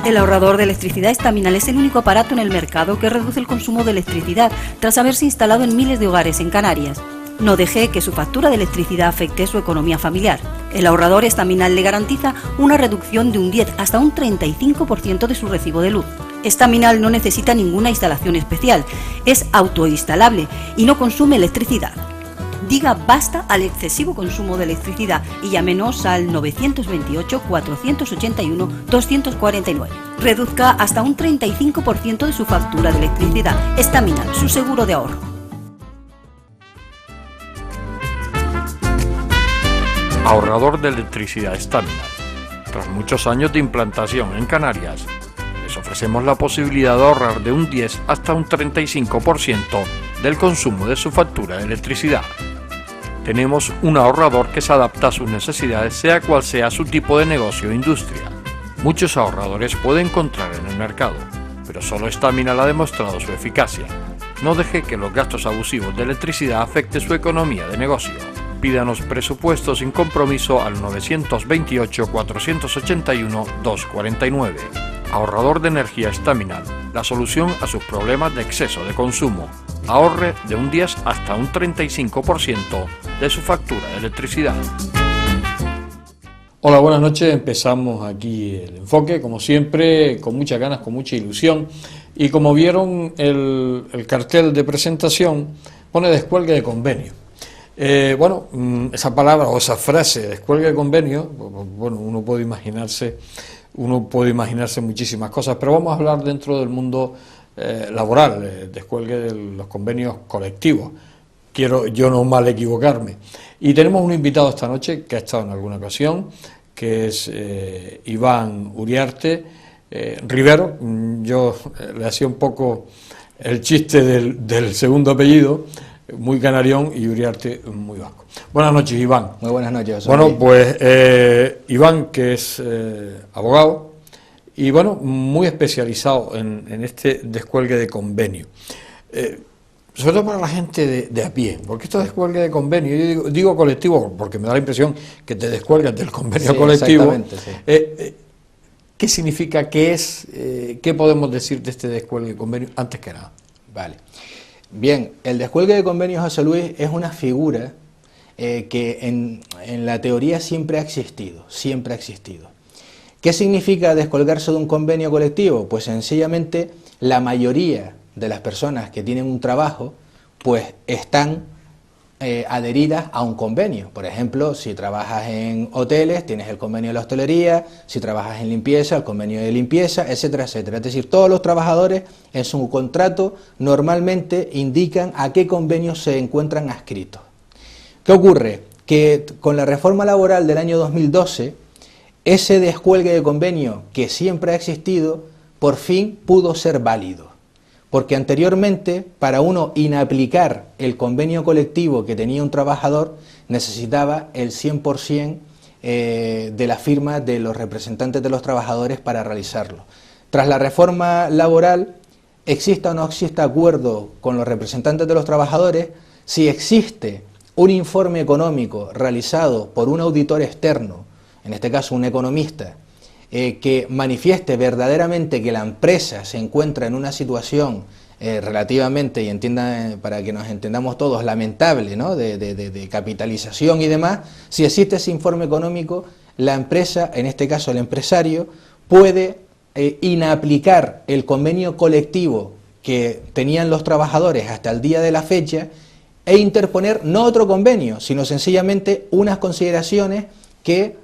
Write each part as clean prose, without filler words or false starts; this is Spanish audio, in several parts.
El ahorrador de electricidad Estaminal es el único aparato en el mercado que reduce el consumo de electricidad tras haberse instalado en miles de hogares en Canarias. No deje que su factura de electricidad afecte su economía familiar. El ahorrador Estaminal le garantiza una reducción de un 10 hasta un 35% de su recibo de luz. Estaminal no necesita ninguna instalación especial, es autoinstalable y no consume electricidad. Diga basta al excesivo consumo de electricidad y llámenos al 928-481-249. Reduzca hasta un 35% de su factura de electricidad. Estaminal, su seguro de ahorro. Ahorrador de electricidad Estaminal. Tras muchos años de implantación en Canarias, les ofrecemos la posibilidad de ahorrar de un 10 hasta un 35% del consumo de su factura de electricidad. Tenemos un ahorrador que se adapta a sus necesidades, sea cual sea su tipo de negocio o industria. Muchos ahorradores puede encontrar en el mercado, pero solo Estaminal ha demostrado su eficacia. No deje que los gastos abusivos de electricidad afecten su economía de negocio. Pídanos presupuesto sin compromiso al 928-481-249. Ahorrador de energía Estaminal, la solución a sus problemas de exceso de consumo. Ahorre de un 10 hasta un 35% de su factura de electricidad. Hola, buenas noches. Empezamos aquí el enfoque, como siempre, con muchas ganas, con mucha ilusión. Y como vieron, el cartel de presentación pone descuelgue de convenio. Esa palabra o esa frase, descuelgue de convenio, bueno, uno puede imaginarse muchísimas cosas, pero vamos a hablar dentro del mundo laboral, descuelgue de los convenios colectivos. Quiero yo no mal equivocarme. Y tenemos un invitado esta noche que ha estado en alguna ocasión, que es Iván Uriarte Rivero. Yo le hacía un poco el chiste del segundo apellido, muy canarión, y Uriarte muy vasco. Buenas noches, Iván. Muy buenas noches, José. Bueno, pues Iván, que es abogado, y bueno, muy especializado en este descuelgue de convenio. Sobre todo para la gente de a pie, porque esto descuelgue de convenio, yo digo colectivo porque me da la impresión que te descuelgas del convenio colectivo. Exactamente, sí. ¿Qué significa? ¿Qué es? ¿Qué podemos decir de este descuelgue de convenio antes que nada? Vale. Bien, el descuelgue de convenio, José Luis, es una figura que en la teoría siempre ha existido, siempre ha existido. ¿Qué significa descolgarse de un convenio colectivo? Pues sencillamente la mayoría de las personas que tienen un trabajo, pues están adheridas a un convenio. Por ejemplo, si trabajas en hoteles, tienes el convenio de la hostelería; si trabajas en limpieza, el convenio de limpieza, etcétera, etcétera. Es decir, todos los trabajadores en su contrato normalmente indican a qué convenios se encuentran adscritos. ¿Qué ocurre? Que con la reforma laboral del año 2012, ese descuelgue de convenio que siempre ha existido, por fin pudo ser válido. Porque anteriormente, para uno inaplicar el convenio colectivo que tenía un trabajador, necesitaba el 100% de la firma de los representantes de los trabajadores para realizarlo. Tras la reforma laboral, exista o no exista acuerdo con los representantes de los trabajadores, si existe un informe económico realizado por un auditor externo, en este caso un economista, que manifieste verdaderamente que la empresa se encuentra en una situación relativamente, y para que nos entendamos todos, lamentable, ¿no?, de capitalización y demás, si existe ese informe económico, la empresa, en este caso el empresario, puede inaplicar el convenio colectivo que tenían los trabajadores hasta el día de la fecha e interponer no otro convenio, sino sencillamente unas consideraciones que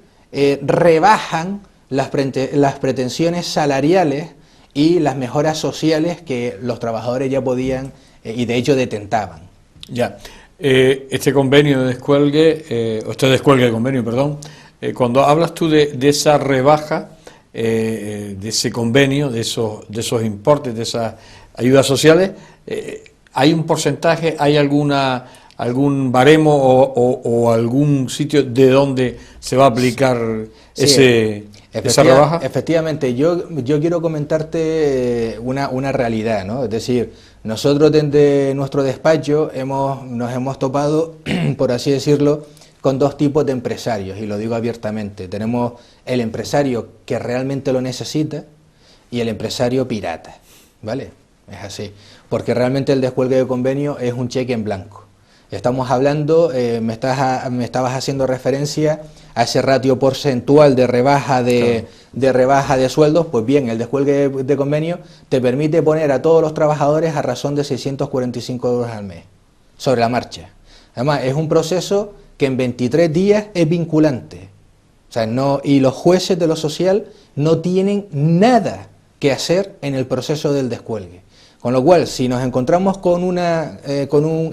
rebajan las pretensiones salariales y las mejoras sociales que los trabajadores ya podían y de hecho detentaban. Ya, este convenio de descuelgue, este descuelgue de convenio, perdón, cuando hablas tú de esa rebaja, de ese convenio, de esos importes, de esas ayudas sociales, ¿hay un porcentaje, hay algún baremo o algún sitio de donde se va a aplicar esa rebaja? Efectivamente, yo quiero comentarte una realidad, ¿no? Es decir, nosotros desde nuestro despacho nos hemos topado, por así decirlo, con dos tipos de empresarios, y lo digo abiertamente. Tenemos el empresario que realmente lo necesita, y el empresario pirata, ¿vale? Es así, porque realmente el descuelgue de convenio es un cheque en blanco. Estamos hablando, me estabas haciendo referencia a ese ratio porcentual de rebaja de sueldos. Pues bien, el descuelgue de convenio te permite poner a todos los trabajadores a razón de 645 euros al mes, sobre la marcha. Además, es un proceso que en 23 días es vinculante. O sea, y los jueces de lo social no tienen nada que hacer en el proceso del descuelgue. Con lo cual, si nos encontramos con un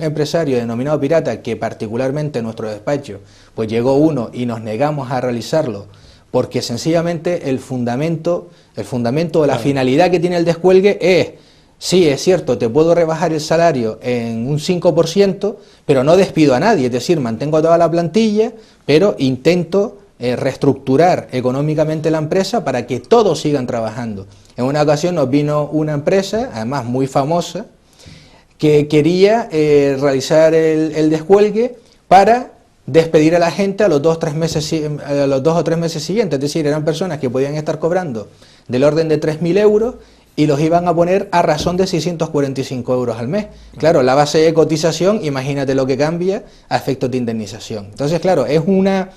empresario denominado pirata, que particularmente en nuestro despacho, pues llegó uno y nos negamos a realizarlo, porque sencillamente el fundamento o la finalidad que tiene el descuelgue es, sí, es cierto, te puedo rebajar el salario en un 5%, pero no despido a nadie, es decir, mantengo toda la plantilla, pero intento reestructurar económicamente la empresa para que todos sigan trabajando. En una ocasión nos vino una empresa, además muy famosa, que quería realizar el descuelgue para despedir a la gente a los 2 o 3 meses siguientes, es decir, eran personas que podían estar cobrando del orden de 3.000 euros y los iban a poner a razón de 645 euros al mes. Claro, la base de cotización, imagínate lo que cambia a efectos de indemnización. Entonces, claro, es una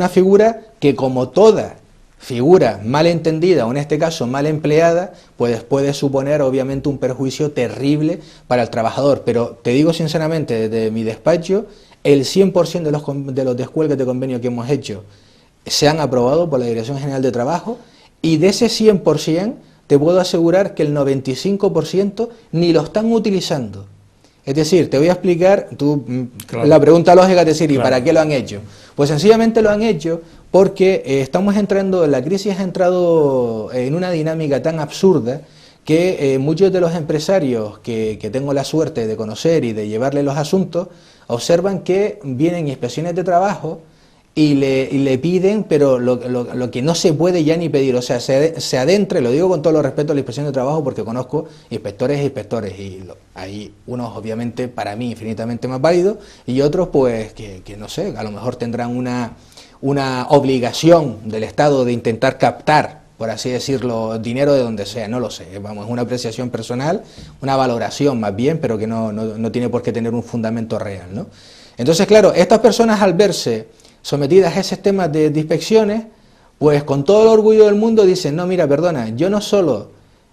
figura que, como toda figura mal entendida, o en este caso mal empleada, pues puede suponer obviamente un perjuicio terrible para el trabajador. Pero te digo sinceramente, desde mi despacho, el 100% de los descuelgues de convenio que hemos hecho se han aprobado por la Dirección General de Trabajo, y de ese 100%, te puedo asegurar que el 95% ni lo están utilizando. Es decir, te voy a explicar, claro, la pregunta lógica es decir, ¿y para qué lo han hecho? Pues sencillamente lo han hecho porque la crisis ha entrado en una dinámica tan absurda que muchos de los empresarios que tengo la suerte de conocer y de llevarle los asuntos, observan que vienen inspecciones de trabajo y le piden, pero lo que no se puede ya ni pedir, o sea, se adentre, lo digo con todo el respeto a la inspección de trabajo porque conozco inspectores e inspectores, y hay unos obviamente para mí infinitamente más válidos y otros pues que no sé, a lo mejor tendrán una obligación del Estado de intentar captar, por así decirlo, dinero de donde sea, no lo sé, vamos, es una apreciación personal, una valoración más bien, pero que no tiene por qué tener un fundamento real, ¿no? Entonces, claro, estas personas al verse sometidas a ese tema de inspecciones, pues con todo el orgullo del mundo dicen, no, mira, perdona, yo no solo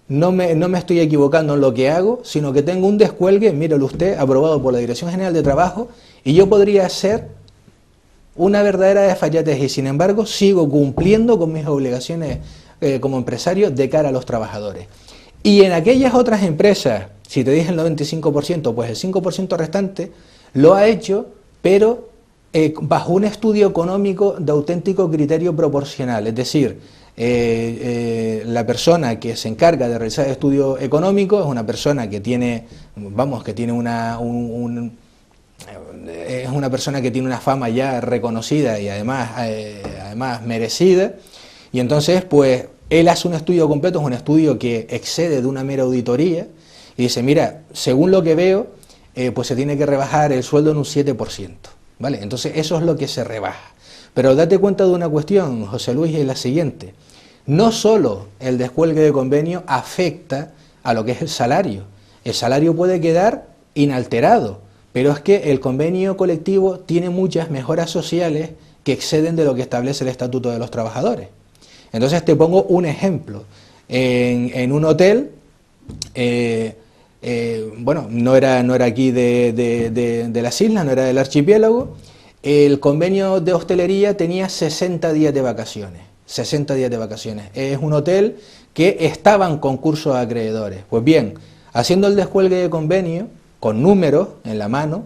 no me estoy equivocando en lo que hago, sino que tengo un descuelgue, míralo usted, aprobado por la Dirección General de Trabajo, y yo podría ser una verdadera desfachatez, y sin embargo sigo cumpliendo con mis obligaciones como empresario de cara a los trabajadores. Y en aquellas otras empresas, si te dije el 95%, pues el 5% restante lo ha hecho, pero bajo un estudio económico de auténtico criterio proporcional, es decir, la persona que se encarga de realizar el estudio económico es una persona que tiene, es una persona que tiene una fama ya reconocida y además merecida, y entonces pues él hace un estudio completo, es un estudio que excede de una mera auditoría, y dice, mira, según lo que veo, pues se tiene que rebajar el sueldo en un 7%. ¿Vale? Entonces eso es lo que se rebaja. Pero date cuenta de una cuestión, José Luis, y es la siguiente. No solo el descuelgue de convenio afecta a lo que es el salario puede quedar inalterado, pero es que el convenio colectivo tiene muchas mejoras sociales que exceden de lo que establece el Estatuto de los Trabajadores. Entonces te pongo un ejemplo. En un hotel, bueno, no era aquí de las islas, no era del archipiélago, el convenio de hostelería tenía 60 días de vacaciones, 60 días de vacaciones. Es un hotel que estaba en concurso de acreedores. Pues bien, haciendo el descuelgue de convenio, con números en la mano,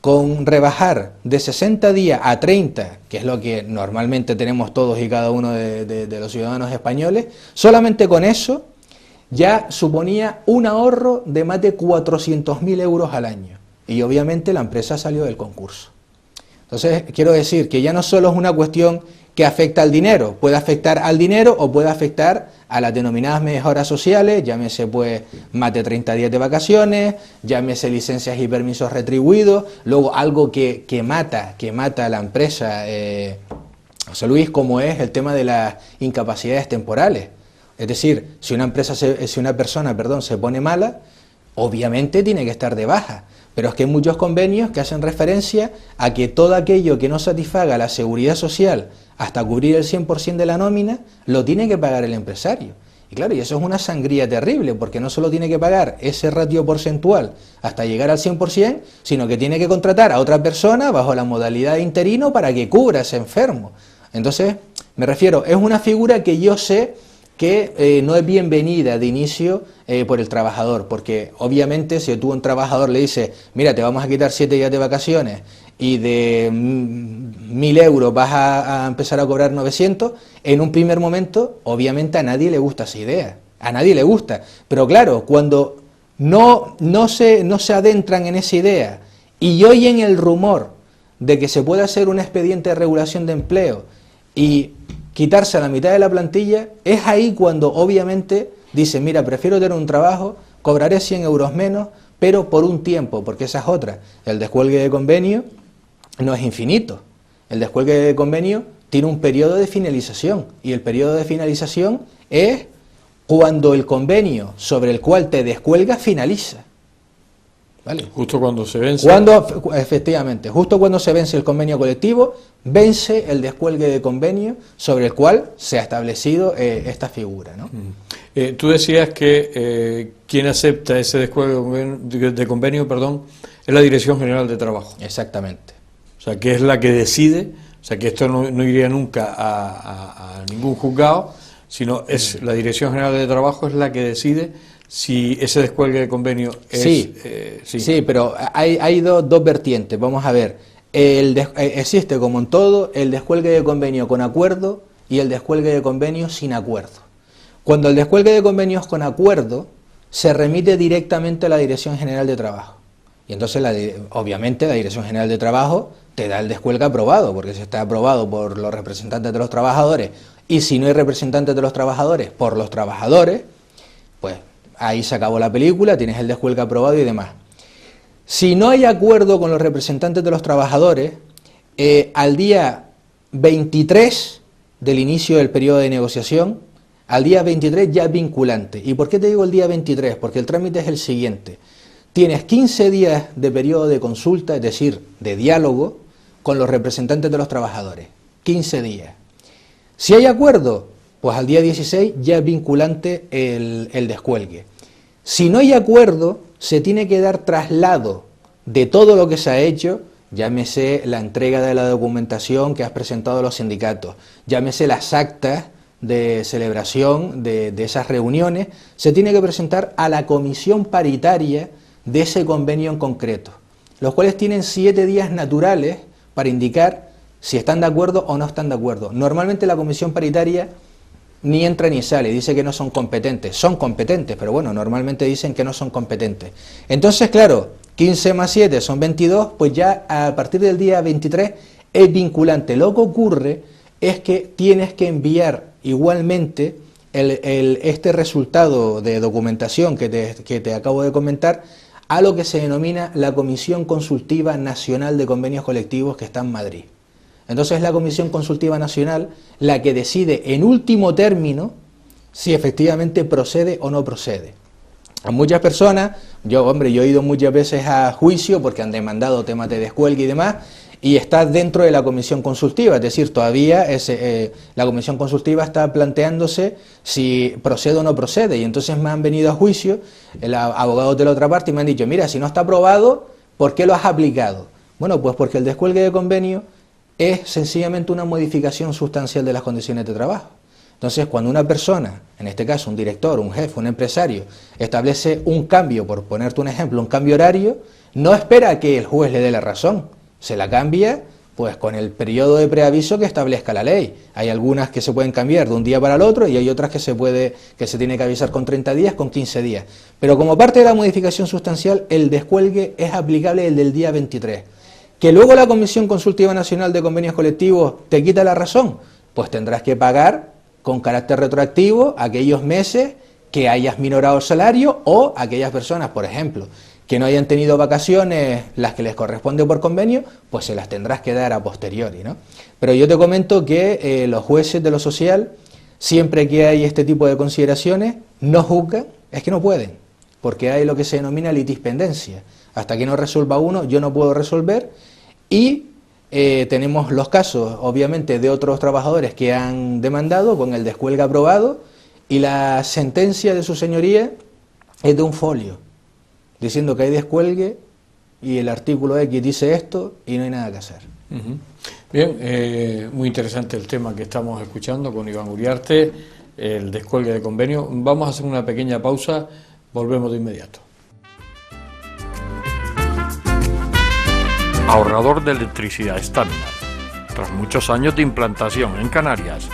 con rebajar de 60 días a 30, que es lo que normalmente tenemos todos y cada uno de los ciudadanos españoles, solamente con eso ya suponía un ahorro de más de 400.000 euros al año. Y obviamente la empresa salió del concurso. Entonces, quiero decir que ya no solo es una cuestión que afecta al dinero, puede afectar al dinero o puede afectar a las denominadas mejoras sociales, llámese pues más de 30 días de vacaciones, llámese licencias y permisos retribuidos, luego algo que mata a la empresa, José Luis, como es el tema de las incapacidades temporales. O Es decir, si una persona se pone mala, obviamente tiene que estar de baja. Pero es que hay muchos convenios que hacen referencia a que todo aquello que no satisfaga la seguridad social hasta cubrir el 100% de la nómina, lo tiene que pagar el empresario. Y claro, y eso es una sangría terrible, porque no solo tiene que pagar ese ratio porcentual hasta llegar al 100%, sino que tiene que contratar a otra persona bajo la modalidad de interino para que cubra a ese enfermo. Entonces, me refiero, es una figura que yo sé que no es bienvenida de inicio por el trabajador, porque obviamente si tú a un trabajador le dices, mira, te vamos a quitar 7 días de vacaciones y de 1.000 euros vas a empezar a cobrar 900, en un primer momento, obviamente a nadie le gusta esa idea, a nadie le gusta, pero claro, cuando no se adentran en esa idea y oyen el rumor de que se puede hacer un expediente de regulación de empleo y quitarse a la mitad de la plantilla, es ahí cuando obviamente dicen, mira, prefiero tener un trabajo, cobraré 100 euros menos, pero por un tiempo, porque esa es otra. El descuelgue de convenio no es infinito. El descuelgue de convenio tiene un periodo de finalización, y el periodo de finalización es cuando el convenio sobre el cual te descuelgas finaliza. ¿Vale? Justo cuando se vence. Efectivamente, justo cuando se vence el convenio colectivo, vence el descuelgue de convenio sobre el cual se ha establecido esta figura, ¿no? Tú decías que quien acepta ese descuelgue de convenio, es la Dirección General de Trabajo. Exactamente. O sea, que es la que decide, o sea, que esto no iría nunca a ningún juzgado, sino es la Dirección General de Trabajo es la que decide si ese descuelgue de convenio es... Sí, pero hay dos vertientes. Vamos a ver, existe como en todo el descuelgue de convenio con acuerdo y el descuelgue de convenio sin acuerdo. Cuando el descuelgue de convenios con acuerdo se remite directamente a la Dirección General de Trabajo. Y entonces, obviamente, la Dirección General de Trabajo te da el descuelgue aprobado, porque si está aprobado por los representantes de los trabajadores, y si no hay representantes de los trabajadores, por los trabajadores, pues ahí se acabó la película, tienes el descuelgue aprobado y demás. Si no hay acuerdo con los representantes de los trabajadores, al día 23 del inicio del periodo de negociación, al día 23 ya es vinculante. ¿Y por qué te digo el día 23? Porque el trámite es el siguiente. Tienes 15 días de periodo de consulta, es decir, de diálogo, con los representantes de los trabajadores. 15 días. Si hay acuerdo, pues al día 16 ya es vinculante el descuelgue. Si no hay acuerdo, se tiene que dar traslado de todo lo que se ha hecho, llámese la entrega de la documentación que has presentado a los sindicatos, llámese las actas de celebración de esas reuniones, se tiene que presentar a la comisión paritaria de ese convenio en concreto, los cuales tienen 7 días naturales para indicar si están de acuerdo o no están de acuerdo. Normalmente la comisión paritaria ni entra ni sale, dice que no son competentes, pero bueno, normalmente dicen que no son competentes. Entonces, claro, 15 más 7 son 22, pues ya a partir del día 23 es vinculante. Lo que ocurre es que tienes que enviar igualmente este resultado de documentación que te acabo de comentar a lo que se denomina la Comisión Consultiva Nacional de Convenios Colectivos, que está en Madrid. Entonces es la Comisión Consultiva Nacional la que decide en último término si efectivamente procede o no procede. A muchas personas, yo he ido muchas veces a juicio porque han demandado temas de descuelgue y demás, y está dentro de la comisión consultiva, es decir, todavía la comisión consultiva está planteándose si procede o no procede, y entonces me han venido a juicio abogados de la otra parte y me han dicho, mira, si no está aprobado, ¿por qué lo has aplicado? Bueno, pues porque el descuelgue de convenio es sencillamente una modificación sustancial de las condiciones de trabajo. Entonces, cuando una persona, en este caso un director, un jefe, un empresario, establece un cambio, por ponerte un ejemplo, un cambio horario, no espera que el juez le dé la razón. Se la cambia pues con el periodo de preaviso que establezca la ley. Hay algunas que se pueden cambiar de un día para el otro y hay otras que se tiene que avisar con 30 días, con 15 días. Pero como parte de la modificación sustancial, el descuelgue es aplicable el del día 23. Que luego la Comisión Consultiva Nacional de Convenios Colectivos te quita la razón, pues tendrás que pagar con carácter retroactivo aquellos meses que hayas minorado el salario o aquellas personas, por ejemplo, que no hayan tenido vacaciones, las que les corresponde por convenio, pues se las tendrás que dar a posteriori, ¿no? Pero yo te comento que los jueces de lo social siempre que hay este tipo de consideraciones, no juzgan, es que no pueden, porque hay lo que se denomina litispendencia. Hasta que no resuelva uno, yo no puedo resolver, y tenemos los casos, obviamente, de otros trabajadores que han demandado con el descuelgue aprobado, y la sentencia de su señoría es de un folio, diciendo que hay descuelgue, y el artículo X dice esto, y no hay nada que hacer. Bien, muy interesante el tema que estamos escuchando con Iván Uriarte, el descuelgue de convenio. Vamos a hacer una pequeña pausa, volvemos de inmediato. Ahorrador de electricidad Staminal. Tras muchos años de implantación en Canarias,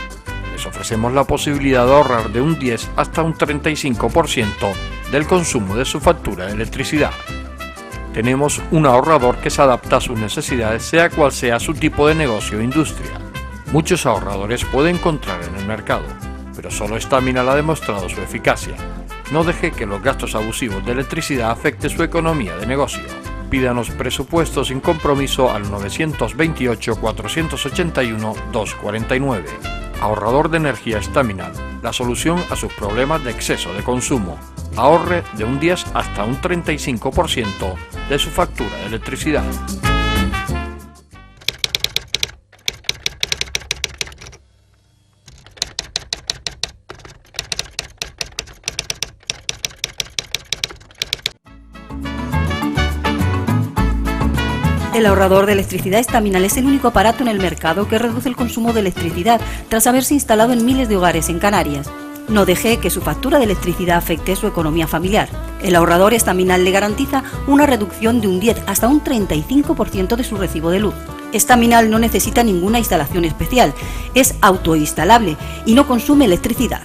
les ofrecemos la posibilidad de ahorrar de un 10 hasta un 35% del consumo de su factura de electricidad. Tenemos un ahorrador que se adapta a sus necesidades, sea cual sea su tipo de negocio o industria. Muchos ahorradores puede encontrar en el mercado, pero solo Staminal ha demostrado su eficacia. No deje que los gastos abusivos de electricidad afecten su economía de negocio. Pídanos presupuesto sin compromiso al 921-481-249. Ahorrador de energía Staminal, la solución a sus problemas de exceso de consumo. Ahorre de un 10 hasta un 35% de su factura de electricidad. El ahorrador de electricidad Staminal es el único aparato en el mercado que reduce el consumo de electricidad tras haberse instalado en miles de hogares en Canarias. No deje que su factura de electricidad afecte su economía familiar. El ahorrador Staminal le garantiza una reducción de un 10 hasta un 35% de su recibo de luz. Staminal no necesita ninguna instalación especial, es autoinstalable y no consume electricidad.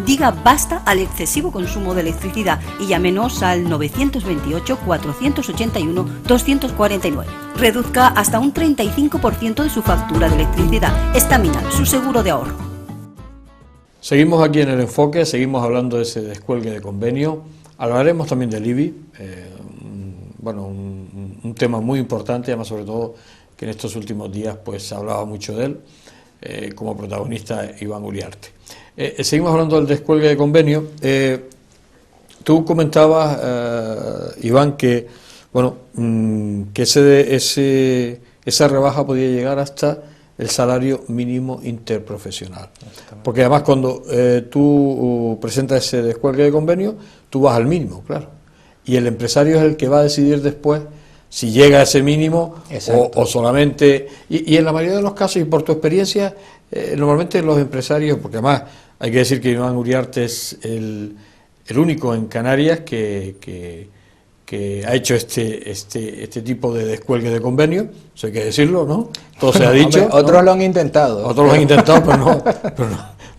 Diga basta al excesivo consumo de electricidad y llámenos al 928-481-249. Reduzca hasta un 35% de su factura de electricidad. Staminal, su seguro de ahorro. Seguimos aquí en el enfoque, seguimos hablando de ese descuelgue de convenio. Hablaremos también del IBI, un tema muy importante, además sobre todo que en estos últimos días pues se hablaba mucho de él, como protagonista Iván Uriarte. Seguimos hablando del descuelgue de convenio. Tú comentabas, Iván, que esa rebaja podía llegar hasta el salario mínimo interprofesional. Porque además cuando tú presentas ese descuelgue de convenio, tú vas al mínimo, claro. Y el empresario es el que va a decidir después si llega a ese mínimo o solamente... Y en la mayoría de los casos, y por tu experiencia, normalmente los empresarios, porque además hay que decir que Iván Uriarte es el único en Canarias que ha hecho este tipo de descuelgue de convenio, eso hay que decirlo, ¿no? Todo se ha dicho. Hombre, otros lo han intentado. Otros lo han intentado, pero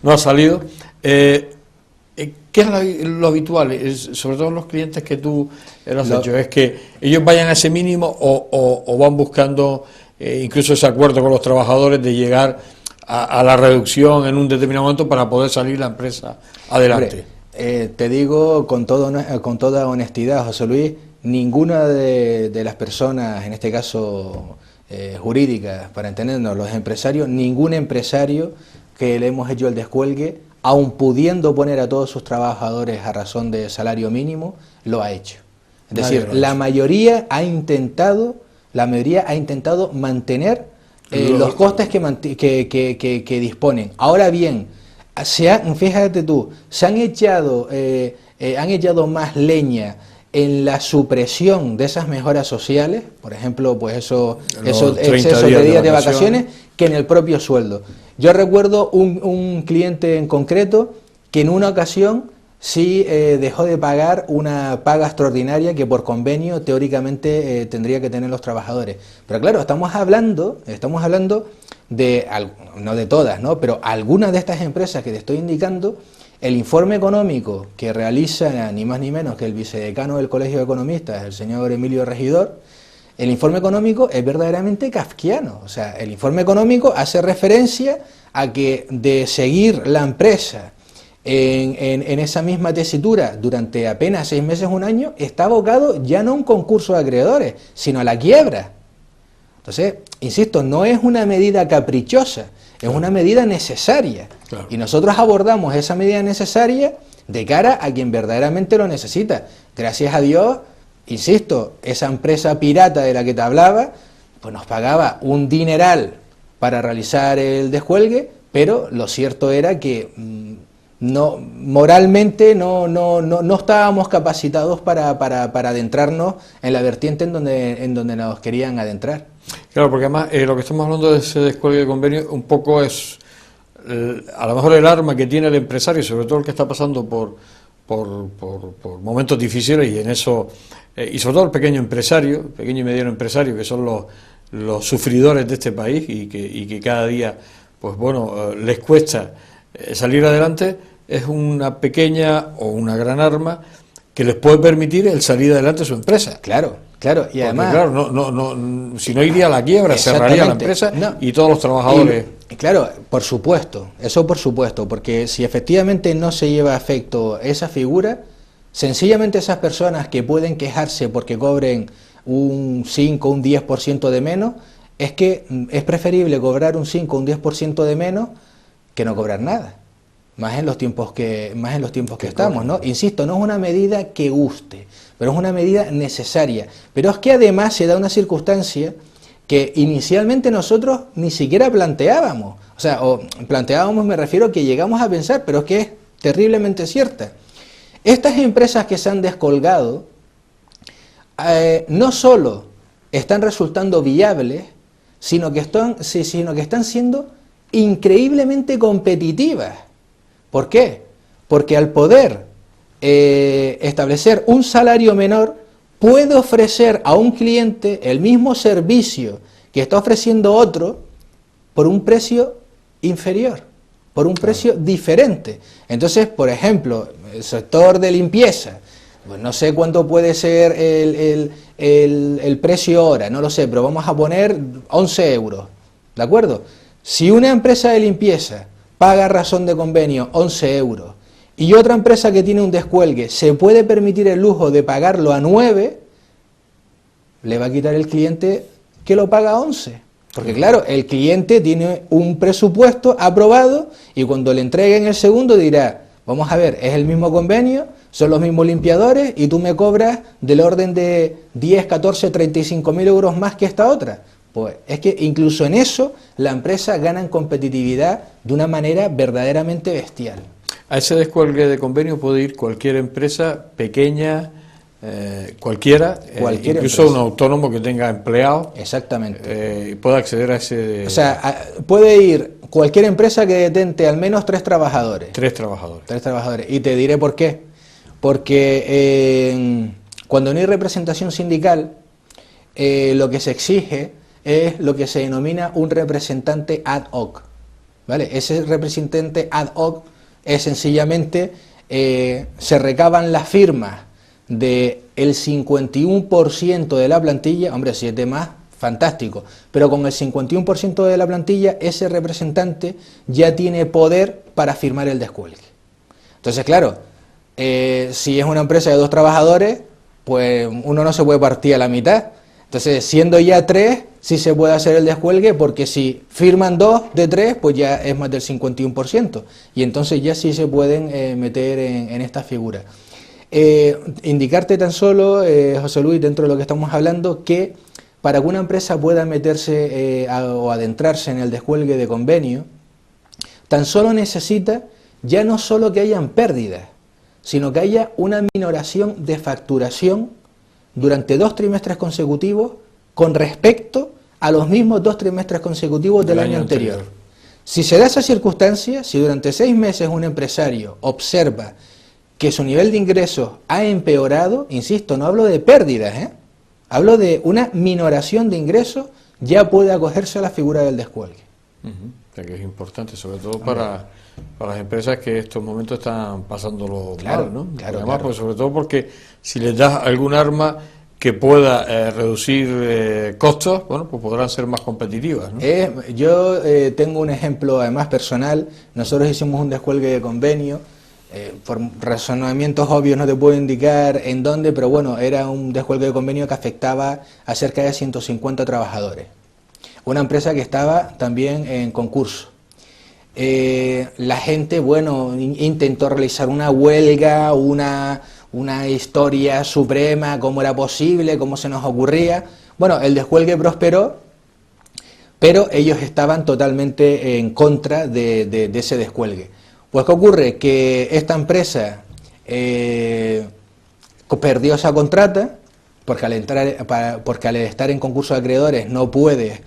no ha salido. ¿Qué es lo habitual? Sobre todo los clientes que tú has hecho, ¿es que ellos vayan a ese mínimo o van buscando incluso ese acuerdo con los trabajadores de llegar a la reducción en un determinado momento para poder salir la empresa adelante? Hombre, te digo con toda honestidad, José Luis, ninguna de las personas, en este caso jurídicas, para entendernos, los empresarios, ningún empresario que le hemos hecho el descuelgue, aun pudiendo poner a todos sus trabajadores a razón de salario mínimo, lo ha hecho. Es decir, la mayoría ha intentado mantener los costes que disponen. Ahora bien, fíjate tú, se han echado más leña en la supresión de esas mejoras sociales, por ejemplo, pues esos excesos de días de vacaciones, que en el propio sueldo. Yo recuerdo un cliente en concreto que en una ocasión sí dejó de pagar una paga extraordinaria que por convenio teóricamente tendría que tener los trabajadores. Pero claro, estamos hablando de, no de todas, ¿no?, pero algunas de estas empresas que te estoy indicando, el informe económico que realiza ni más ni menos que el vicedecano del Colegio de Economistas, el señor Emilio Regidor, el informe económico es verdaderamente kafkiano. O sea, el informe económico hace referencia a que de seguir la empresa en esa misma tesitura durante apenas 6 meses, un año, está abocado ya no a un concurso de acreedores, sino a la quiebra. Entonces, insisto, no es una medida caprichosa, es una medida necesaria. Claro. Y nosotros abordamos esa medida necesaria de cara a quien verdaderamente lo necesita. Gracias a Dios, insisto, esa empresa pirata de la que te hablaba, pues nos pagaba un dineral para realizar el descuelgue, pero lo cierto era que no, moralmente no estábamos capacitados para adentrarnos en la vertiente en donde nos querían adentrar. Claro, porque además lo que estamos hablando de ese descuelgue de convenio un poco es a lo mejor el arma que tiene el empresario, sobre todo el que está pasando por momentos difíciles, y en eso y sobre todo el pequeño empresario, pequeño y mediano empresario, que son los sufridores de este país y que cada día pues bueno les cuesta salir adelante. Es una pequeña o una gran arma que les puede permitir el salir adelante de su empresa. Claro, claro, y además... Claro, si no iría a la quiebra, cerraría la empresa y todos los trabajadores... Claro, por supuesto, eso por supuesto, porque si efectivamente no se lleva a efecto esa figura, sencillamente esas personas que pueden quejarse porque cobren un 5 o un 10% de menos, es que es preferible cobrar un 5 o un 10% de menos que no cobrar nada. Más en los tiempos que estamos, ¿no? Insisto, no es una medida que guste, pero es una medida necesaria. Pero es que además se da una circunstancia que inicialmente nosotros ni siquiera planteábamos. Planteábamos, me refiero, que llegamos a pensar, pero es que es terriblemente cierta. Estas empresas que se han descolgado no solo están resultando viables, sino que están siendo increíblemente competitivas. ¿Por qué? Porque al poder establecer un salario menor, puede ofrecer a un cliente el mismo servicio que está ofreciendo otro por un precio inferior, por un precio diferente. Entonces, por ejemplo, el sector de limpieza, pues no sé cuánto puede ser el precio hora, no lo sé, pero vamos a poner 11 euros, ¿de acuerdo? Si una empresa de limpieza paga a razón de convenio 11 euros y otra empresa que tiene un descuelgue se puede permitir el lujo de pagarlo a 9, le va a quitar el cliente que lo paga a 11. Porque claro, el cliente tiene un presupuesto aprobado y cuando le entreguen el segundo dirá, vamos a ver, es el mismo convenio, son los mismos limpiadores y tú me cobras del orden de 10, 14, 35.000 euros más que esta otra. Pues es que incluso en eso la empresa gana en competitividad de una manera verdaderamente bestial. A ese descuelgue de convenio puede ir cualquier empresa pequeña, cualquiera incluso empresa. Un autónomo que tenga empleados. Exactamente. Puede acceder a ese... O sea, puede ir cualquier empresa que detente al menos 3 trabajadores. 3 trabajadores. 3 trabajadores. Y te diré por qué. Porque cuando no hay representación sindical, lo que se exige es lo que se denomina un representante ad hoc, ¿vale? Ese representante ad hoc es sencillamente, se recaban las firmas del 51% de la plantilla, hombre, si es de más, fantástico, pero con el 51% de la plantilla, ese representante ya tiene poder para firmar el descuelgue. Entonces, claro, si es una empresa de 2 trabajadores, pues uno no se puede partir a la mitad. Entonces, siendo ya 3, sí se puede hacer el descuelgue, porque si firman 2 de 3, pues ya es más del 51%. Y entonces ya sí se pueden meter en esta figura. Indicarte tan solo, José Luis, dentro de lo que estamos hablando, que para que una empresa pueda meterse o adentrarse en el descuelgue de convenio, tan solo necesita ya no solo que hayan pérdidas, sino que haya una minoración de facturación durante 2 trimestres consecutivos con respecto a los mismos 2 trimestres consecutivos del año anterior. Si se da esa circunstancia, si durante 6 meses un empresario observa que su nivel de ingresos ha empeorado, insisto, no hablo de pérdidas, hablo de una minoración de ingresos, ya puede acogerse a la figura del descuelgue. O sea que es importante, sobre todo para las empresas que en estos momentos están pasándolo mal, ¿no? Claro, además, pues sobre todo porque si les das algún arma que pueda reducir costos, bueno, pues podrán ser más competitivas, ¿no? Yo tengo un ejemplo además personal. Nosotros hicimos un descuelgue de convenio, por razonamientos obvios no te puedo indicar en dónde, pero bueno, era un descuelgue de convenio que afectaba a cerca de 150 trabajadores, una empresa que estaba también en concurso. La gente, bueno, intentó realizar una huelga, una historia suprema, cómo era posible, cómo se nos ocurría. Bueno, el descuelgue prosperó, pero ellos estaban totalmente en contra de ese descuelgue. Pues ¿qué ocurre? Que esta empresa perdió esa contrata, porque al estar en concurso de acreedores no puede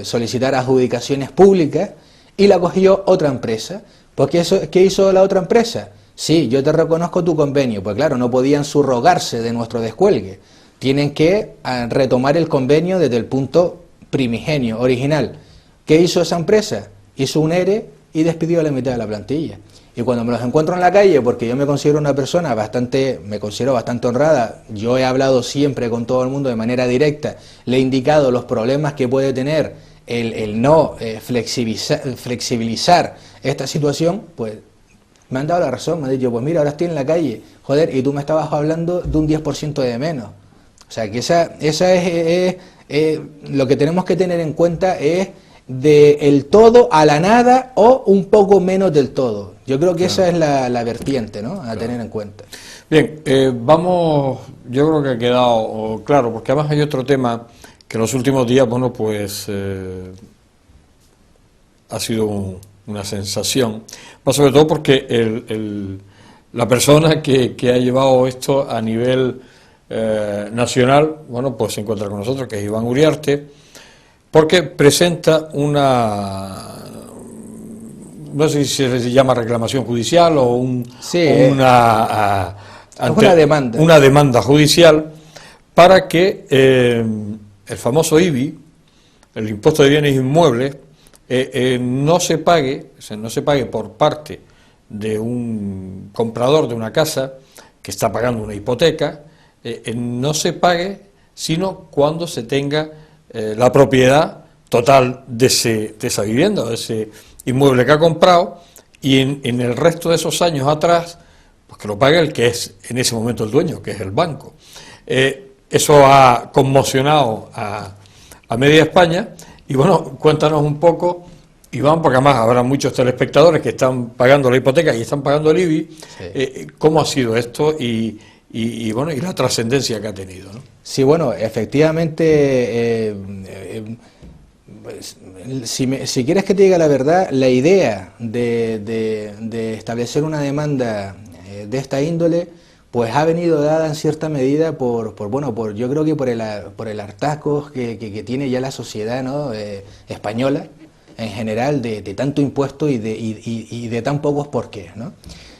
solicitar adjudicaciones públicas, y la cogió otra empresa. Porque ¿qué hizo la otra empresa? Sí, yo te reconozco tu convenio. Pues claro, no podían subrogarse de nuestro descuelgue. Tienen que retomar el convenio desde el punto primigenio, original. ¿Qué hizo esa empresa? Hizo un ERE y despidió a la mitad de la plantilla. Y cuando me los encuentro en la calle, porque yo me considero una persona bastante honrada, yo he hablado siempre con todo el mundo de manera directa, le he indicado los problemas que puede tener el no flexibilizar esta situación, pues me han dado la razón, me han dicho, pues mira, ahora estoy en la calle, joder, y tú me estabas hablando de un 10% de menos. O sea, que esa es lo que tenemos que tener en cuenta es de el todo a la nada o un poco menos del todo. Yo creo que esa es la vertiente, ¿no?, a tener en cuenta. Bien, vamos, yo creo que ha quedado claro, porque además hay otro tema que en los últimos días, bueno, pues ha sido una sensación, más sobre todo porque la persona que ha llevado esto a nivel nacional, bueno, pues se encuentra con nosotros, que es Iván Uriarte, porque presenta una, no sé si se llama reclamación judicial o una demanda judicial para que el famoso IBI, el impuesto de bienes inmuebles, no se pague por parte de un comprador de una casa que está pagando una hipoteca, no se pague sino cuando se tenga la propiedad total de esa vivienda, de ese inmueble que ha comprado, y en el resto de esos años atrás, pues que lo pague el que es en ese momento el dueño, que es el banco. Eso ha conmocionado a media España, y bueno, cuéntanos un poco, Iván, porque además habrá muchos telespectadores que están pagando la hipoteca y están pagando el IBI, sí. ¿Cómo ha sido esto y la trascendencia que ha tenido, ¿no? Sí, bueno, efectivamente, si quieres que te diga la verdad, la idea de establecer una demanda de esta índole, pues ha venido dada en cierta medida yo creo que por el hartazgo que tiene ya la sociedad, ¿no?, española en general, de tanto impuesto y de tan pocos porqués, ¿no?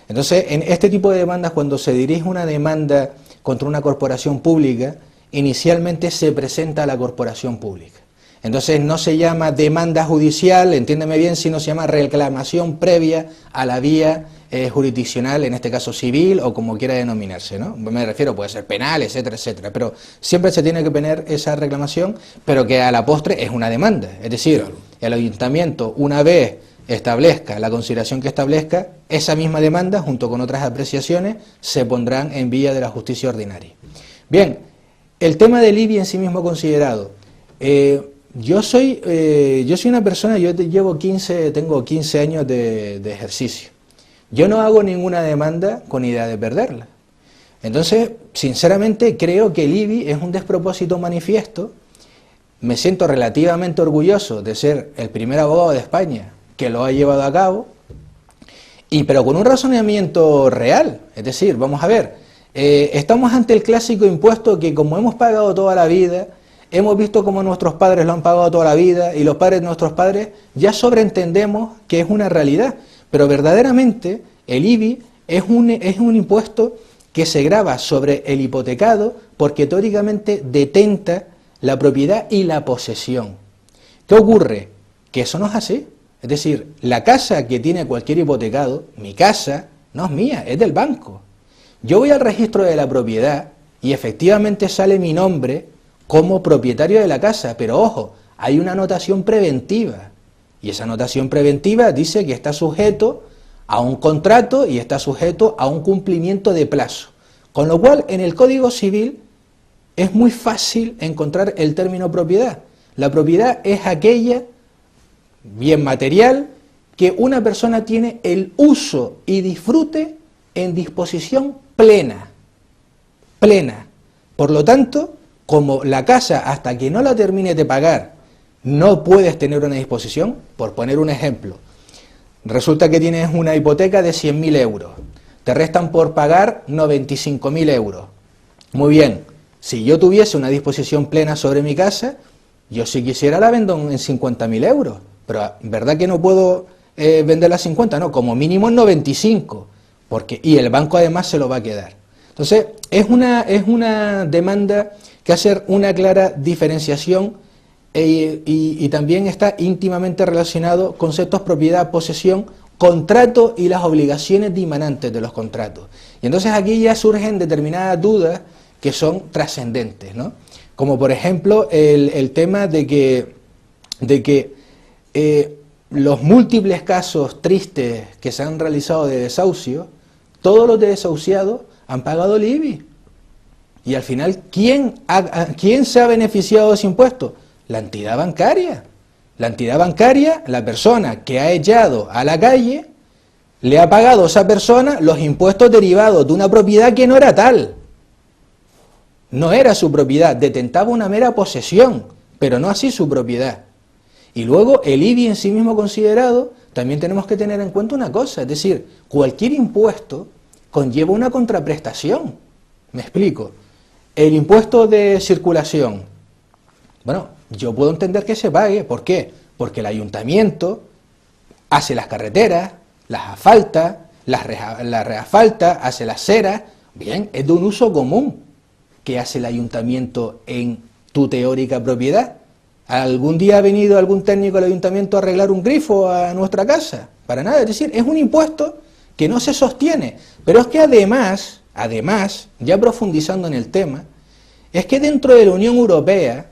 Entonces, en este tipo de demandas, cuando se dirige una demanda contra una corporación pública, inicialmente se presenta a la corporación pública. Entonces no se llama demanda judicial, entiéndeme bien, sino se llama reclamación previa a la vía jurisdiccional, en este caso civil o como quiera denominarse, ¿no? Me refiero, puede ser penal, etcétera, etcétera, pero siempre se tiene que poner esa reclamación, pero que a la postre es una demanda. Es decir, claro, el ayuntamiento, una vez establezca la consideración que establezca, esa misma demanda, junto con otras apreciaciones, se pondrán en vía de la justicia ordinaria. Bien, el tema del IBI en sí mismo considerado. Yo soy una persona, tengo 15 años de ejercicio. Yo no hago ninguna demanda con idea de perderla. Entonces, sinceramente, creo que el IBI es un despropósito manifiesto. Me siento relativamente orgulloso de ser el primer abogado de España que lo ha llevado a cabo, pero con un razonamiento real. Es decir, vamos a ver, estamos ante el clásico impuesto que, como hemos pagado toda la vida, hemos visto cómo nuestros padres lo han pagado toda la vida, y los padres de nuestros padres, ya sobreentendemos que es una realidad. Pero verdaderamente el IBI es un impuesto que se grava sobre el hipotecado porque teóricamente detenta la propiedad y la posesión. ¿Qué ocurre? Que eso no es así. Es decir, la casa que tiene cualquier hipotecado, mi casa, no es mía, es del banco. Yo voy al registro de la propiedad y efectivamente sale mi nombre como propietario de la casa, pero ojo, hay una anotación preventiva. Y esa anotación preventiva dice que está sujeto a un contrato y está sujeto a un cumplimiento de plazo. Con lo cual, en el Código Civil es muy fácil encontrar el término propiedad. La propiedad es aquella, bien material, que una persona tiene el uso y disfrute en disposición plena. Plena. Por lo tanto, como la casa, hasta que no la termines de pagar, no puedes tener una disposición, por poner un ejemplo, resulta que tienes una hipoteca de 100.000 euros, te restan por pagar 95.000 euros. Muy bien, si yo tuviese una disposición plena sobre mi casa, yo si quisiera la vendo en 50.000 euros, pero ¿verdad que no puedo venderla a 50? No, como mínimo en 95, y el banco además se lo va a quedar. Entonces, es una demanda que hacer una clara diferenciación y también está íntimamente relacionado conceptos propiedad, posesión, contrato y las obligaciones dimanantes de los contratos. Y entonces aquí ya surgen determinadas dudas que son trascendentes, ¿no? Como por ejemplo el tema de que los múltiples casos tristes que se han realizado de desahucio, todos los desahuciados han pagado el IBI. Y al final, ¿quién se ha beneficiado de ese impuesto? La entidad bancaria. La entidad bancaria, la persona que ha echado a la calle, le ha pagado a esa persona los impuestos derivados de una propiedad que no era tal. No era su propiedad, detentaba una mera posesión, pero no así su propiedad. Y luego el IBI en sí mismo considerado, también tenemos que tener en cuenta una cosa, es decir, cualquier impuesto conlleva una contraprestación. Me explico. El impuesto de circulación, bueno, yo puedo entender que se pague, ¿por qué? Porque el ayuntamiento hace las carreteras, las asfalta, las reasfalta, hace las ceras, bien, es de un uso común. ¿Qué hace el ayuntamiento en tu teórica propiedad? ¿Algún día ha venido algún técnico del ayuntamiento a arreglar un grifo a nuestra casa? Para nada, es decir, es un impuesto que no se sostiene, pero es que además, ya profundizando en el tema, es que dentro de la Unión Europea,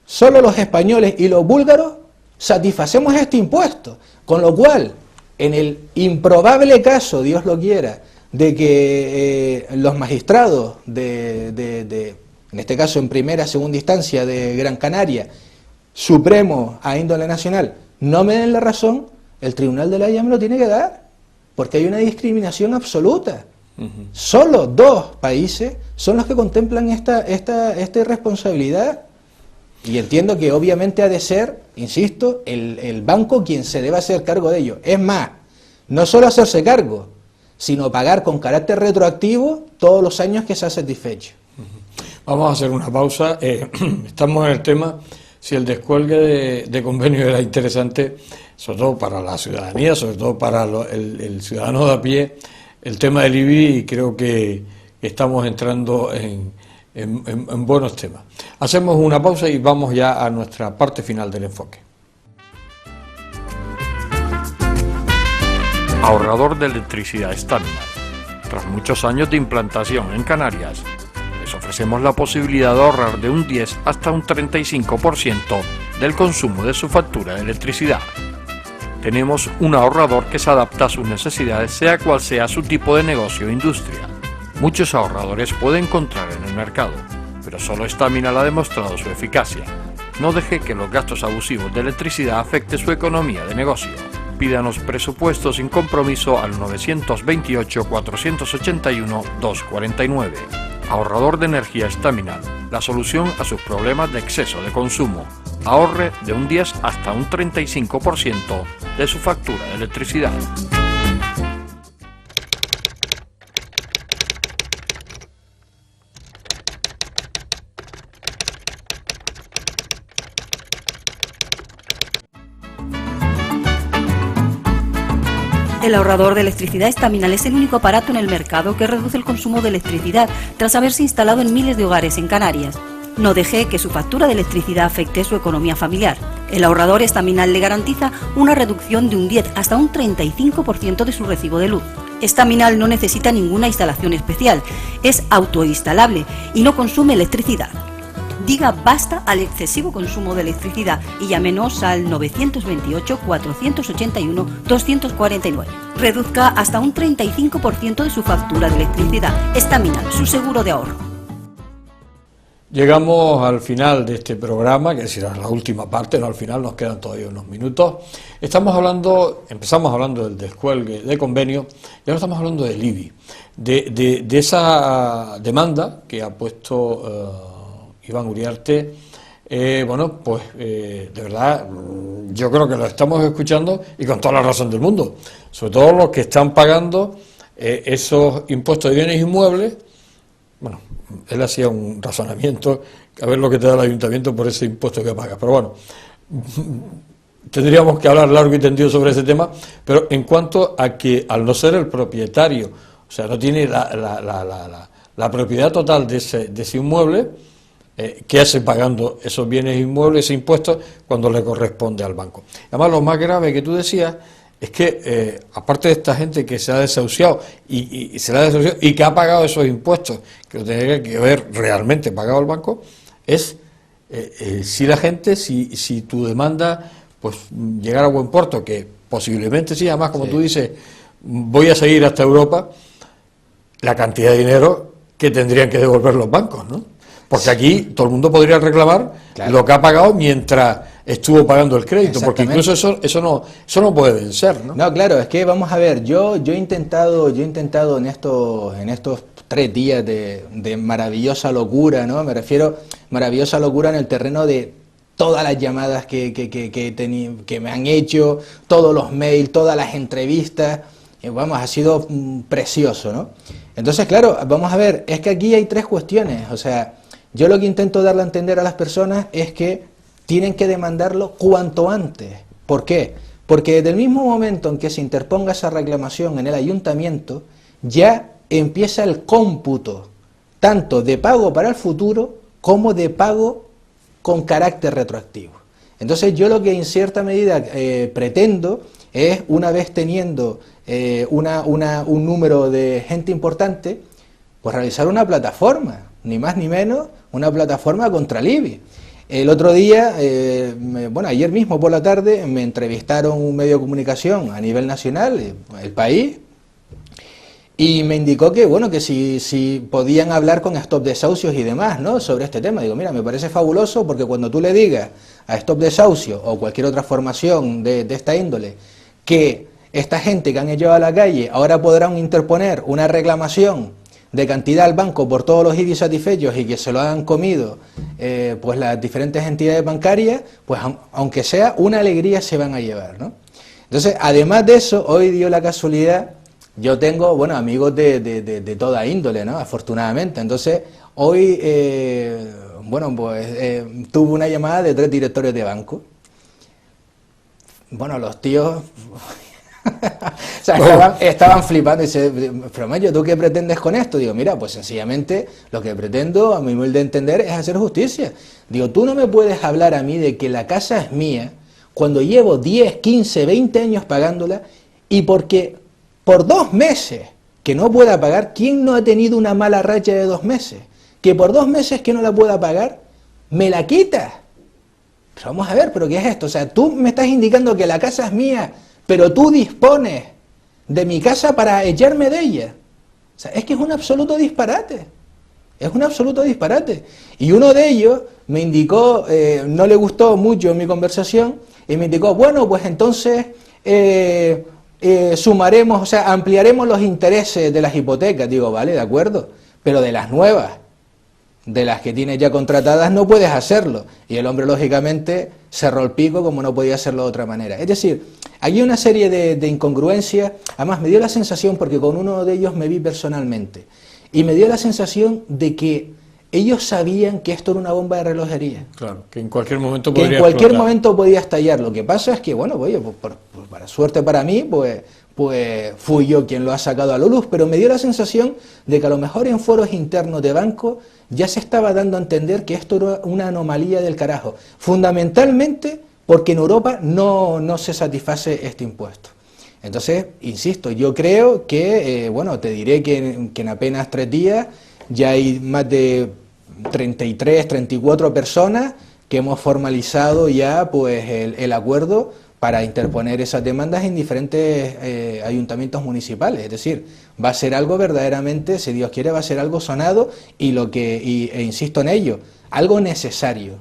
solo los españoles y los búlgaros satisfacemos este impuesto, con lo cual, en el improbable caso, Dios lo quiera, de que los magistrados en este caso en primera, segunda instancia de Gran Canaria, Supremo a índole nacional, no me den la razón, el Tribunal de la Haya me lo tiene que dar, porque hay una discriminación absoluta. Solo 2 países son los que contemplan esta irresponsabilidad, y entiendo que obviamente ha de ser, insisto, el banco quien se debe hacer cargo de ello. Es más, no solo hacerse cargo, sino pagar con carácter retroactivo todos los años que se ha satisfecho. Vamos a hacer una pausa. Estamos en el tema si el descuelgue de convenio era interesante, sobre todo para la ciudadanía, sobre todo para el ciudadano de a pie, el tema del IBI, y creo que estamos entrando en buenos temas. Hacemos una pausa y vamos ya a nuestra parte final del enfoque. Ahorrador de electricidad Staminar. Tras muchos años de implantación en Canarias, les ofrecemos la posibilidad de ahorrar de un 10 hasta un 35% del consumo de su factura de electricidad. Tenemos un ahorrador que se adapta a sus necesidades, sea cual sea su tipo de negocio o industria. Muchos ahorradores puede encontrar en el mercado, pero solo Staminar ha demostrado su eficacia. No deje que los gastos abusivos de electricidad afecten su economía de negocio. Pídanos presupuesto sin compromiso al 921-481-249. Ahorrador de energía Staminar, la solución a sus problemas de exceso de consumo. Ahorre de un 10 hasta un 35% de su factura de electricidad. El ahorrador de electricidad Staminar es el único aparato en el mercado que reduce el consumo de electricidad tras haberse instalado en miles de hogares en Canarias. No deje que su factura de electricidad afecte su economía familiar. El ahorrador Staminar le garantiza una reducción de un 10 hasta un 35% de su recibo de luz. Staminar no necesita ninguna instalación especial, es autoinstalable y no consume electricidad. Diga basta al excesivo consumo de electricidad y llámenos al 928-481-249. Reduzca hasta un 35% de su factura de electricidad. Staminar, su seguro de ahorro. Llegamos al final de este programa, que es decir, a la última parte, no al final, nos quedan todavía unos minutos. Empezamos hablando del descuelgue de convenio y ahora estamos hablando del IBI, de esa demanda que ha puesto Iván Uriarte. De verdad, yo creo que lo estamos escuchando y con toda la razón del mundo, sobre todo los que están pagando esos impuestos de bienes inmuebles. Bueno, él hacía un razonamiento, a ver lo que te da el ayuntamiento por ese impuesto que pagas, pero bueno, tendríamos que hablar largo y tendido sobre ese tema, pero en cuanto a que al no ser el propietario, o sea, no tiene la propiedad total de ese inmueble, ¿qué hace pagando esos bienes inmuebles, ese impuesto, cuando le corresponde al banco? Además, lo más grave que tú decías es que, aparte de esta gente que se ha desahuciado y que ha pagado esos impuestos, que lo tendría que haber realmente pagado el banco, es si la gente, si tu demanda pues llegara a buen puerto, que posiblemente sí, además, como tú dices, voy a seguir hasta Europa, la cantidad de dinero que tendrían que devolver los bancos, ¿no? Porque aquí todo el mundo podría reclamar lo que ha pagado mientras estuvo pagando el crédito, porque incluso eso no puede vencer, ¿no? No, claro, es que vamos a ver, yo he intentado en estos 3 días de maravillosa locura, ¿no? Me refiero maravillosa locura en el terreno de todas las llamadas que me han hecho, todos los mails, todas las entrevistas, ha sido precioso, ¿no? Entonces, claro, vamos a ver, es que aquí hay 3 cuestiones, o sea, yo lo que intento darle a entender a las personas es que tienen que demandarlo cuanto antes. ¿Por qué? Porque desde el mismo momento en que se interponga esa reclamación en el ayuntamiento, ya empieza el cómputo, tanto de pago para el futuro, como de pago con carácter retroactivo. Entonces yo lo que en cierta medida pretendo es, una vez teniendo un número de gente importante, pues realizar una plataforma, ni más ni menos, una plataforma contra el IBI. El otro día, ayer mismo por la tarde, me entrevistaron un medio de comunicación a nivel nacional, El País, y me indicó que, que si podían hablar con Stop Desahucios y demás, ¿no?, sobre este tema. Digo, mira, me parece fabuloso, porque cuando tú le digas a Stop Desahucios o cualquier otra formación de esta índole que esta gente que han llevado a la calle ahora podrán interponer una reclamación de cantidad al banco por todos los IBI satisfechos y que se lo han comido pues las diferentes entidades bancarias, pues aunque sea una alegría se van a llevar, ¿no? Entonces, además de eso, hoy dio la casualidad, yo tengo, amigos de toda índole, ¿no?, afortunadamente. Entonces, hoy, tuve una llamada de 3 directores de banco. Los tíos... o sea, estaban flipando y dice, pero Mayo, ¿tú qué pretendes con esto? Digo, mira, pues sencillamente lo que pretendo, a mi humilde entender, es hacer justicia. Digo, tú no me puedes hablar a mí de que la casa es mía cuando llevo 10, 15, 20 años pagándola, y porque por 2 meses que no pueda pagar, ¿quién no ha tenido una mala racha de 2 meses? Que por 2 meses que no la pueda pagar, me la quitas. Pero vamos a ver, ¿pero qué es esto? O sea, tú me estás indicando que la casa es mía, pero tú dispones de mi casa para echarme de ella. O sea, es que es un absoluto disparate. Es un absoluto disparate. Y uno de ellos me indicó, no le gustó mucho mi conversación, y me indicó, pues entonces sumaremos, o sea, ampliaremos los intereses de las hipotecas. Digo, vale, de acuerdo, pero de las nuevas, de las que tienes ya contratadas, no puedes hacerlo. Y el hombre, lógicamente, cerró el pico como no podía hacerlo de otra manera. Es decir, hay una serie de incongruencias. Además, me dio la sensación, porque con uno de ellos me vi personalmente, y me dio la sensación de que ellos sabían que esto era una bomba de relojería. Claro, que en cualquier momento podría explotar. Que en cualquier momento podía estallar. Lo que pasa es que, para suerte para mí, pues fui yo quien lo ha sacado a la luz, pero me dio la sensación de que a lo mejor en foros internos de banco ya se estaba dando a entender que esto era una anomalía del carajo. Fundamentalmente porque en Europa no se satisface este impuesto. Entonces, insisto, yo creo que, te diré que en apenas 3 días ya hay más de 33, 34 personas que hemos formalizado ya pues el acuerdo para interponer esas demandas en diferentes ayuntamientos municipales. Es decir, va a ser algo verdaderamente, si Dios quiere, va a ser algo sonado e insisto en ello, algo necesario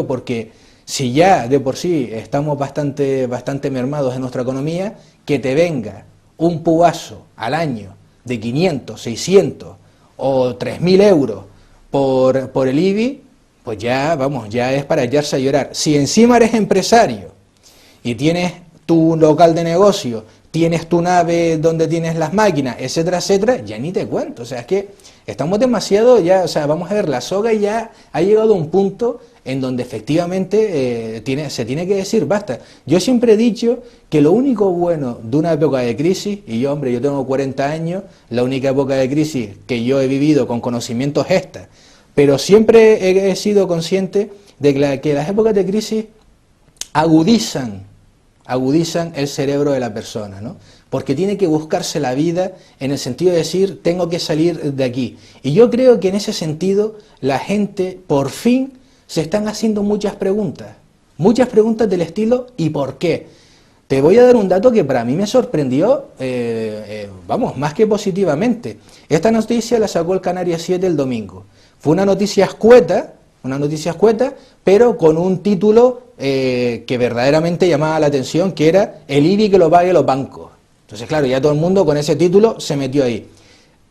porque si ya de por sí estamos bastante mermados en nuestra economía, que te venga un pubazo al año de 500, 600 o 3.000 euros por el IBI, pues ya, vamos, ya es para echarse a llorar. Si encima eres empresario y tienes tu local de negocio, tienes tu nave donde tienes las máquinas, etcétera, etcétera, ya ni te cuento. O sea, es que estamos demasiado ya, o sea, vamos a ver, la soga ya ha llegado a un punto en donde efectivamente se tiene que decir basta. Yo siempre he dicho que lo único bueno de una época de crisis, y yo, hombre, yo tengo 40 años, la única época de crisis que yo he vivido con conocimientos es esta, pero siempre he sido consciente de que las épocas de crisis agudizan el cerebro de la persona, ¿no? Porque tiene que buscarse la vida en el sentido de decir, tengo que salir de aquí. Y yo creo que en ese sentido la gente, por fin, se están haciendo muchas preguntas del estilo, ¿y por qué? Te voy a dar un dato que para mí me sorprendió, vamos, más que positivamente. Esta noticia la sacó el Canarias 7 el domingo. Fue una noticia escueta, pero con un título que verdaderamente llamaba la atención, que era el IBI que lo paguen los bancos. Entonces, claro, ya todo el mundo con ese título se metió ahí.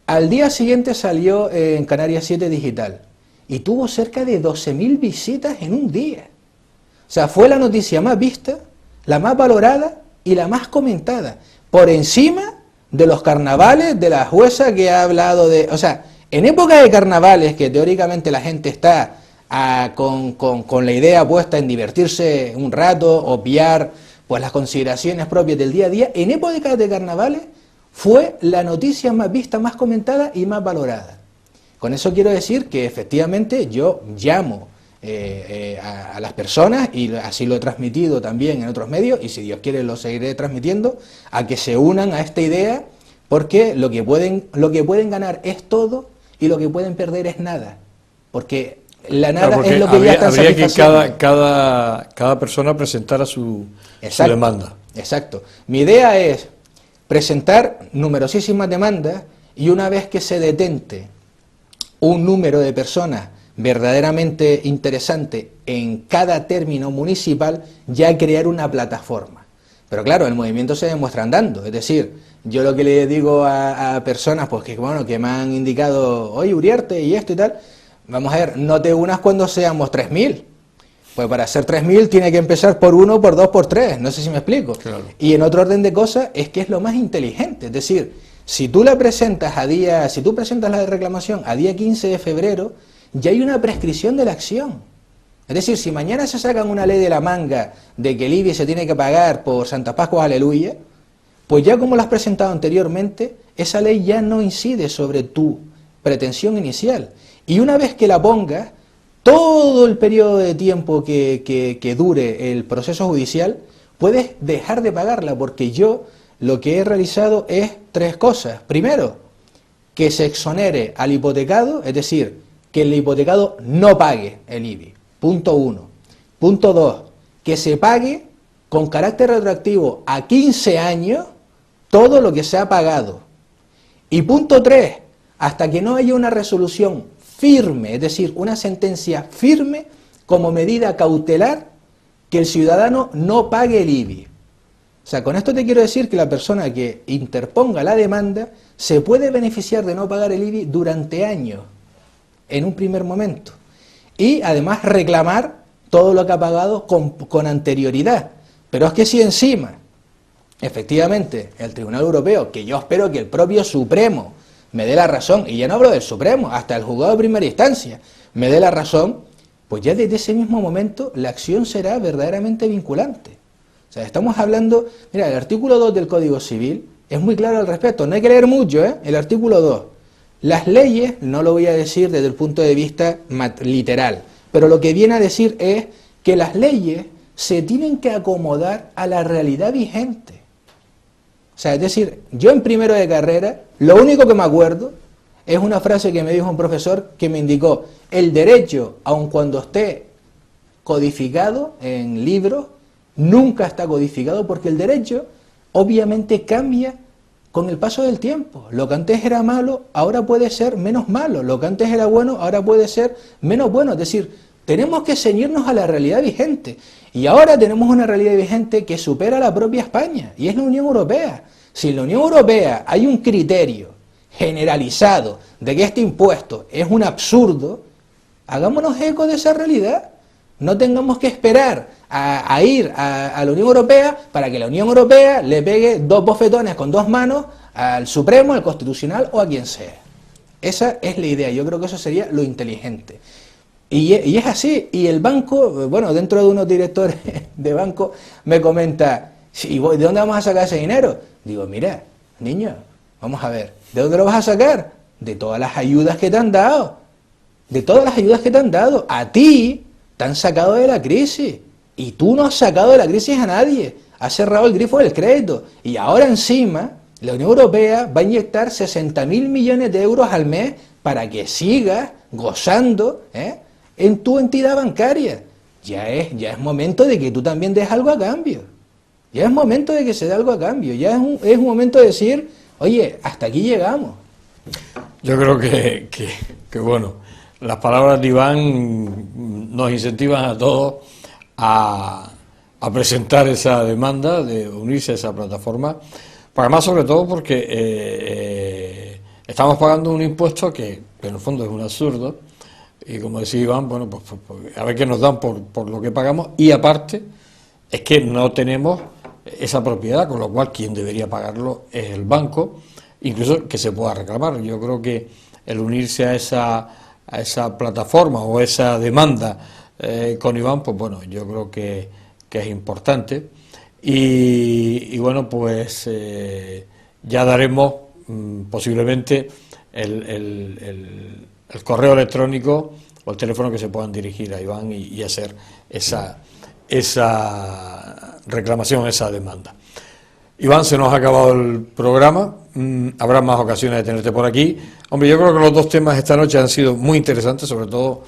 Al día siguiente salió en Canarias 7 Digital y tuvo cerca de 12.000 visitas en un día. O sea, fue la noticia más vista, la más valorada y la más comentada, por encima de los carnavales de la jueza que ha hablado de... O sea, en época de carnavales, que teóricamente la gente está con la idea puesta en divertirse un rato, obviar pues las consideraciones propias del día a día, en época de carnavales fue la noticia más vista, más comentada y más valorada. Con eso quiero decir que efectivamente yo llamo a las personas, y así lo he transmitido también en otros medios, y si Dios quiere lo seguiré transmitiendo, a que se unan a esta idea, porque lo que pueden ganar es todo y lo que pueden perder es nada, porque la nada es lo que ya están satisfaciendo. Habría que cada persona presentara su demanda. Exacto. Mi idea es presentar numerosísimas demandas, y una vez que se detente un número de personas verdaderamente interesante en cada término municipal, ya crear una plataforma. Pero claro, el movimiento se demuestra andando, es decir, yo lo que le digo a personas pues que me han indicado, oye, Uriarte y esto y tal, vamos a ver, no te unas cuando seamos 3.000, pues para ser 3.000 tiene que empezar por 1, por 2, por 3, no sé si me explico. Claro. Y en otro orden de cosas es que es lo más inteligente, es decir, si tú presentas la reclamación a día 15 de febrero, ya hay una prescripción de la acción. Es decir, si mañana se sacan una ley de la manga de que el IBI se tiene que pagar por Santa Pascua, aleluya, pues ya como lo has presentado anteriormente, esa ley ya no incide sobre tu pretensión inicial. Y una vez que la pongas, todo el periodo de tiempo que dure el proceso judicial, puedes dejar de pagarla, porque yo lo que he realizado es 3 cosas. Primero, que se exonere al hipotecado, es decir, que el hipotecado no pague el IBI. Punto 1. Punto 2, que se pague con carácter retroactivo a 15 años todo lo que se ha pagado. Y punto 3, hasta que no haya una resolución firme, es decir, una sentencia firme como medida cautelar, que el ciudadano no pague el IBI. O sea, con esto te quiero decir que la persona que interponga la demanda se puede beneficiar de no pagar el IBI durante años, en un primer momento. Y además reclamar todo lo que ha pagado con anterioridad. Pero es que si encima, efectivamente, el Tribunal Europeo, que yo espero que el propio Supremo me dé la razón, y ya no hablo del Supremo, hasta el juzgado de primera instancia, me dé la razón, pues ya desde ese mismo momento la acción será verdaderamente vinculante. O sea, estamos hablando, mira, el artículo 2 del Código Civil es muy claro al respecto, no hay que leer mucho, el artículo 2. Las leyes, no lo voy a decir desde el punto de vista literal, pero lo que viene a decir es que las leyes se tienen que acomodar a la realidad vigente. O sea, es decir, yo en primero de carrera, lo único que me acuerdo es una frase que me dijo un profesor que me indicó: el derecho, aun cuando esté codificado en libros, Nunca está codificado porque el derecho obviamente cambia con el paso del tiempo. Lo que antes era malo, ahora puede ser menos malo. Lo que antes era bueno, ahora puede ser menos bueno. Es decir, tenemos que ceñirnos a la realidad vigente. Y ahora tenemos una realidad vigente que supera a la propia España, y es la Unión Europea. Si en la Unión Europea hay un criterio generalizado de que este impuesto es un absurdo, hagámonos eco de esa realidad. No tengamos que esperar a ir a la Unión Europea para que la Unión Europea le pegue 2 bofetones con 2 manos al Supremo, al Constitucional o a quien sea. Esa es la idea, yo creo que eso sería lo inteligente. Y es así, y el banco, bueno, dentro de unos directores de banco me comenta, ¿y ¿de dónde vamos a sacar ese dinero? Digo, mira, niño, vamos a ver, ¿de dónde lo vas a sacar? De todas las ayudas que te han dado, de todas las ayudas que te han dado. A ti te han sacado de la crisis, y tú no has sacado de la crisis a nadie, has cerrado el grifo del crédito, y ahora encima la Unión Europea va a inyectar 60.000 millones de euros al mes para que sigas gozando en tu entidad bancaria. Ya es momento de que tú también des algo a cambio, ya es momento de que se dé algo a cambio, ya es un momento de decir, oye, hasta aquí llegamos. Yo creo que bueno, las palabras de Iván nos incentivan a todos a presentar esa demanda de unirse a esa plataforma, para más sobre todo porque estamos pagando un impuesto que en el fondo es un absurdo, y como decía Iván, bueno, pues a ver qué nos dan por lo que pagamos, y aparte es que no tenemos esa propiedad, con lo cual quien debería pagarlo es el banco, incluso que se pueda reclamar. Yo creo que el unirse a esa plataforma o esa demanda con Iván, pues bueno, yo creo que es importante, y bueno, pues ya daremos posiblemente el correo electrónico o el teléfono que se puedan dirigir a Iván y hacer esa reclamación, esa demanda. Iván, se nos ha acabado el programa, habrá más ocasiones de tenerte por aquí. Hombre, yo creo que los 2 temas esta noche han sido muy interesantes, sobre todo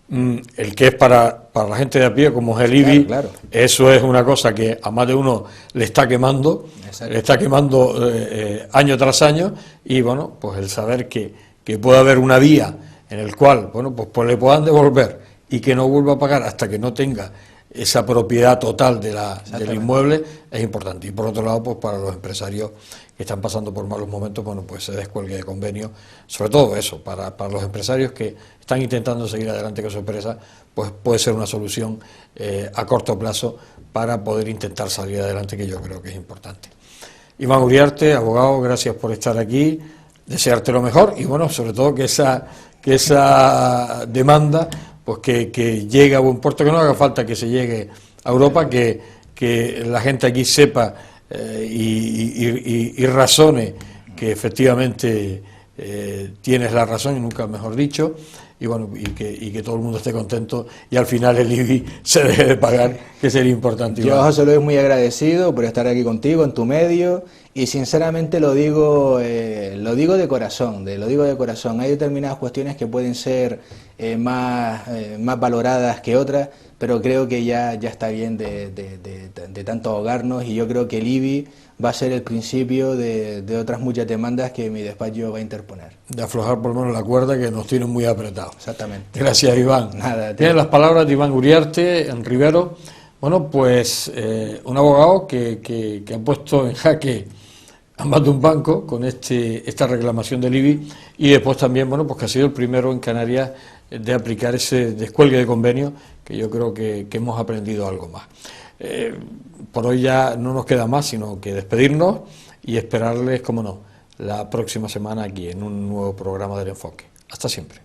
el que es para la gente de a pie, como es el IBI. Claro. Eso es una cosa que a más de uno le está quemando. Exacto. Le está quemando año tras año, y bueno, pues el saber que puede haber una vía en el cual, bueno, pues le puedan devolver y que no vuelva a pagar hasta que no tenga esa propiedad total del inmueble, es importante. Y por otro lado, pues para los empresarios que están pasando por malos momentos, bueno, pues se descuelgue de convenio, sobre todo eso, para los empresarios que están intentando seguir adelante con su empresa, pues puede ser una solución a corto plazo para poder intentar salir adelante, que yo creo que es importante. Iván Uriarte, abogado, gracias por estar aquí, desearte lo mejor, y bueno, sobre todo que esa demanda pues que llegue a buen puerto, que no haga falta que se llegue a Europa, que la gente aquí sepa y razone que efectivamente tienes la razón, y nunca mejor dicho, y bueno, y que todo el mundo esté contento, y al final el IBI se deje de pagar, que sería importante. Yo, José Luis, muy agradecido por estar aquí contigo, en tu medio, y sinceramente lo digo de corazón, Hay determinadas cuestiones que pueden ser más valoradas que otras, pero creo que ya está bien de tanto ahogarnos, y yo creo que el IBI va a ser el principio de otras muchas demandas que mi despacho va a interponer. De aflojar por lo menos la cuerda, que nos tienen muy apretados. Exactamente. Gracias, Iván. Nada. Tienen las palabras de Iván Uriarte, en Rivero. Bueno, pues un abogado que ha puesto en jaque a más de un banco con esta reclamación del IBI, y después también, bueno, pues que ha sido el primero en Canarias de aplicar ese descuelgue de convenio, que yo creo que hemos aprendido algo más. Por hoy ya no nos queda más sino que despedirnos y esperarles, como no, la próxima semana aquí en un nuevo programa del Enfoque. Hasta siempre.